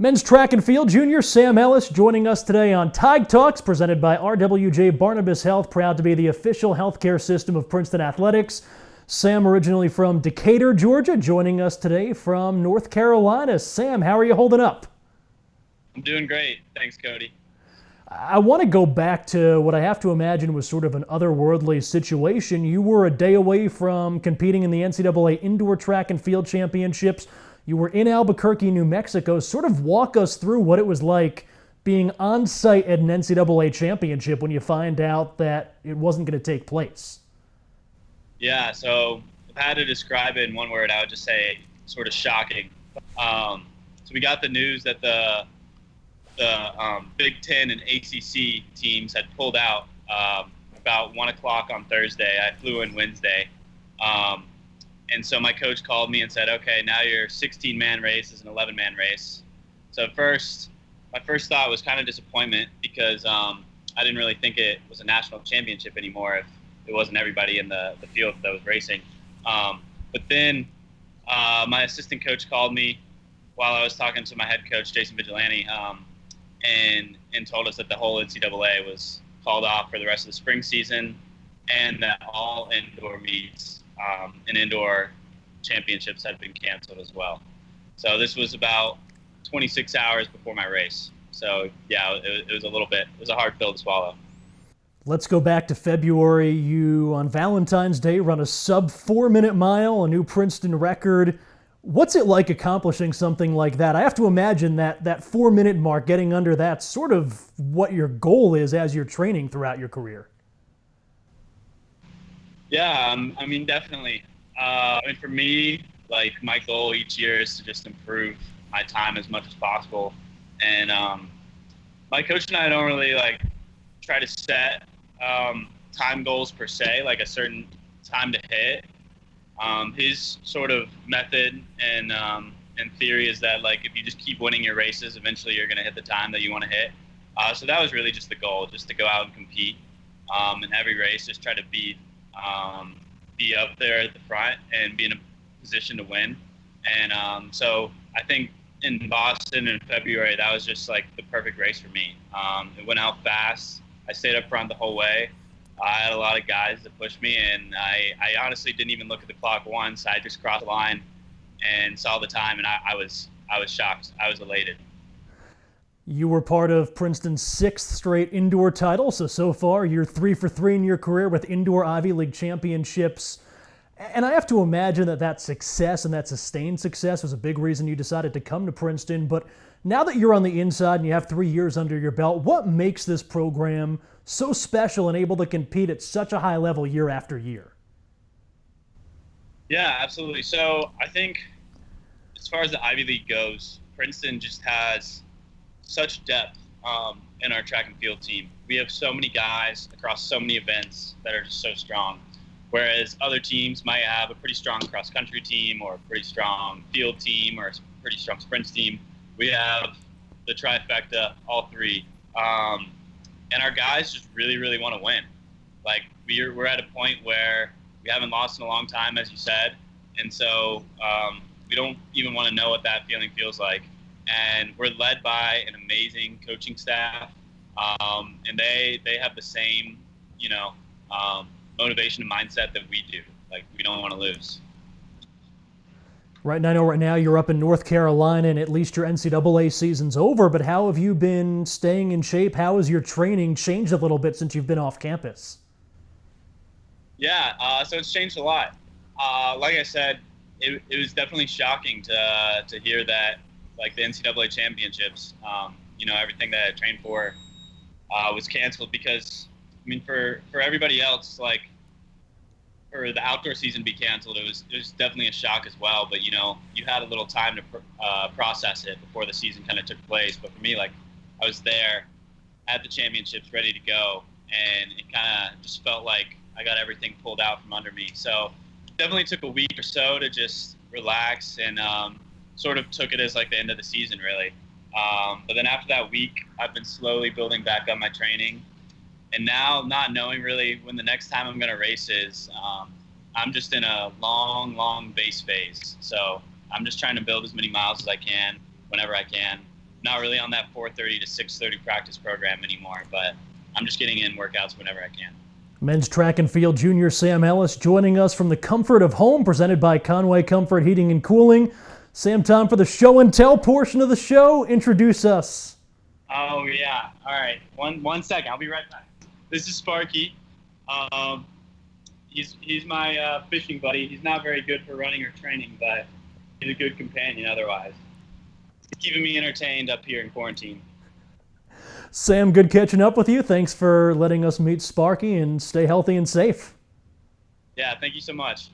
Men's track and field junior Sam Ellis joining us today on Tig Talks, presented by RWJ Barnabas Health, proud to be the official healthcare system of Princeton Athletics. Sam, originally from Decatur, Georgia, joining us today from North Carolina. Sam, how are you holding up? I'm doing great. Thanks, Cody. I want to go back to what I have to imagine was sort of an otherworldly situation. You were a day away from competing in the NCAA Indoor Track and Field Championships. You were in Albuquerque, New Mexico. Sort of walk us through what it was like being on site at an NCAA championship when you find out that it wasn't going to take place. Yeah, so if I had to describe it in one word, I would just say sort of shocking. So we got the news that the Big Ten and ACC teams had pulled out about 1 o'clock on Thursday. I flew in Wednesday. And so my coach called me and said, okay, now your 16-man race is an 11-man race. So at first, my first thought was kind of disappointment because I didn't really think it was a national championship anymore if it wasn't everybody in the field that was racing. But then my assistant coach called me while I was talking to my head coach, Jason Vigilante, and told us that the whole NCAA was called off for the rest of the spring season and that all indoor meets and indoor championships had been canceled as well. So this was about 26 hours before my race. So yeah, it was a hard pill to swallow. Let's go back to February. You, on Valentine's Day, run a sub 4-minute mile, a new Princeton record. What's it like accomplishing something like that? I have to imagine that 4-minute mark, getting under that's sort of what your goal is as you're training throughout your career. Yeah, I mean, definitely. For me, like, my goal each year is to just improve my time as much as possible. And my coach and I don't really, try to set time goals per se, like a certain time to hit. His sort of method and theory is that, if you just keep winning your races, eventually you're going to hit the time that you want to hit. So that was really just the goal, just to go out and compete in every race, just try to be up there at the front and be in a position to win. And so I think in Boston in February, that was just the perfect race for me. It went out fast. I stayed up front the whole way. I had a lot of guys that pushed me, and I honestly didn't even look at the clock once. I just crossed the line and saw the time, and I was shocked. I was elated. You were part of Princeton's 6th straight indoor title, so far you're 3 for 3 in your career with indoor Ivy League championships. And I have to imagine that success and that sustained success was a big reason you decided to come to Princeton. But now that you're on the inside and you have 3 years under your belt, what makes this program so special and able to compete at such a high level year after year? Yeah, absolutely. So I think as far as the Ivy League goes, Princeton just has such depth in our track and field team. We have so many guys across so many events that are just so strong. Whereas other teams might have a pretty strong cross-country team or a pretty strong field team or a pretty strong sprints team. We have the trifecta, all three. And our guys just really, really want to win. We're at a point where we haven't lost in a long time, as you said. And so we don't even want to know what that feeling feels like. And we're led by an amazing coaching staff. And they have the same, motivation and mindset that we do. We don't want to lose. Right now, I know right now you're up in North Carolina and at least your NCAA season's over, but how have you been staying in shape? How has your training changed a little bit since you've been off campus? Yeah, so it's changed a lot. Like I said, it was definitely shocking to hear that, the NCAA championships, everything that I trained for was canceled because, for everybody else, for the outdoor season to be canceled, it was definitely a shock as well. But, you had a little time to process it before the season kind of took place. But for me, I was there at the championships ready to go, and it kind of just felt like I got everything pulled out from under me. So definitely took a week or so to just relax and sort of took it as the end of the season, really. But then after that week, I've been slowly building back up my training. And now, not knowing really when the next time I'm going to race is, I'm just in a long base phase. So I'm just trying to build as many miles as I can, whenever I can. not really on that 4:30 to 6:30 practice program anymore, but I'm just getting in workouts whenever I can. Men's track and field junior Sam Ellis joining us from the comfort of home, presented by Conway Comfort Heating and Cooling. Sam, time for the show and tell portion of the show. Introduce us. Oh yeah, all right. One second, I'll be right back. This is Sparky. He's my fishing buddy. He's not very good for running or training, but he's a good companion otherwise. He's keeping me entertained up here in quarantine. Sam, good catching up with you. Thanks for letting us meet Sparky, and stay healthy and safe. Yeah, thank you so much.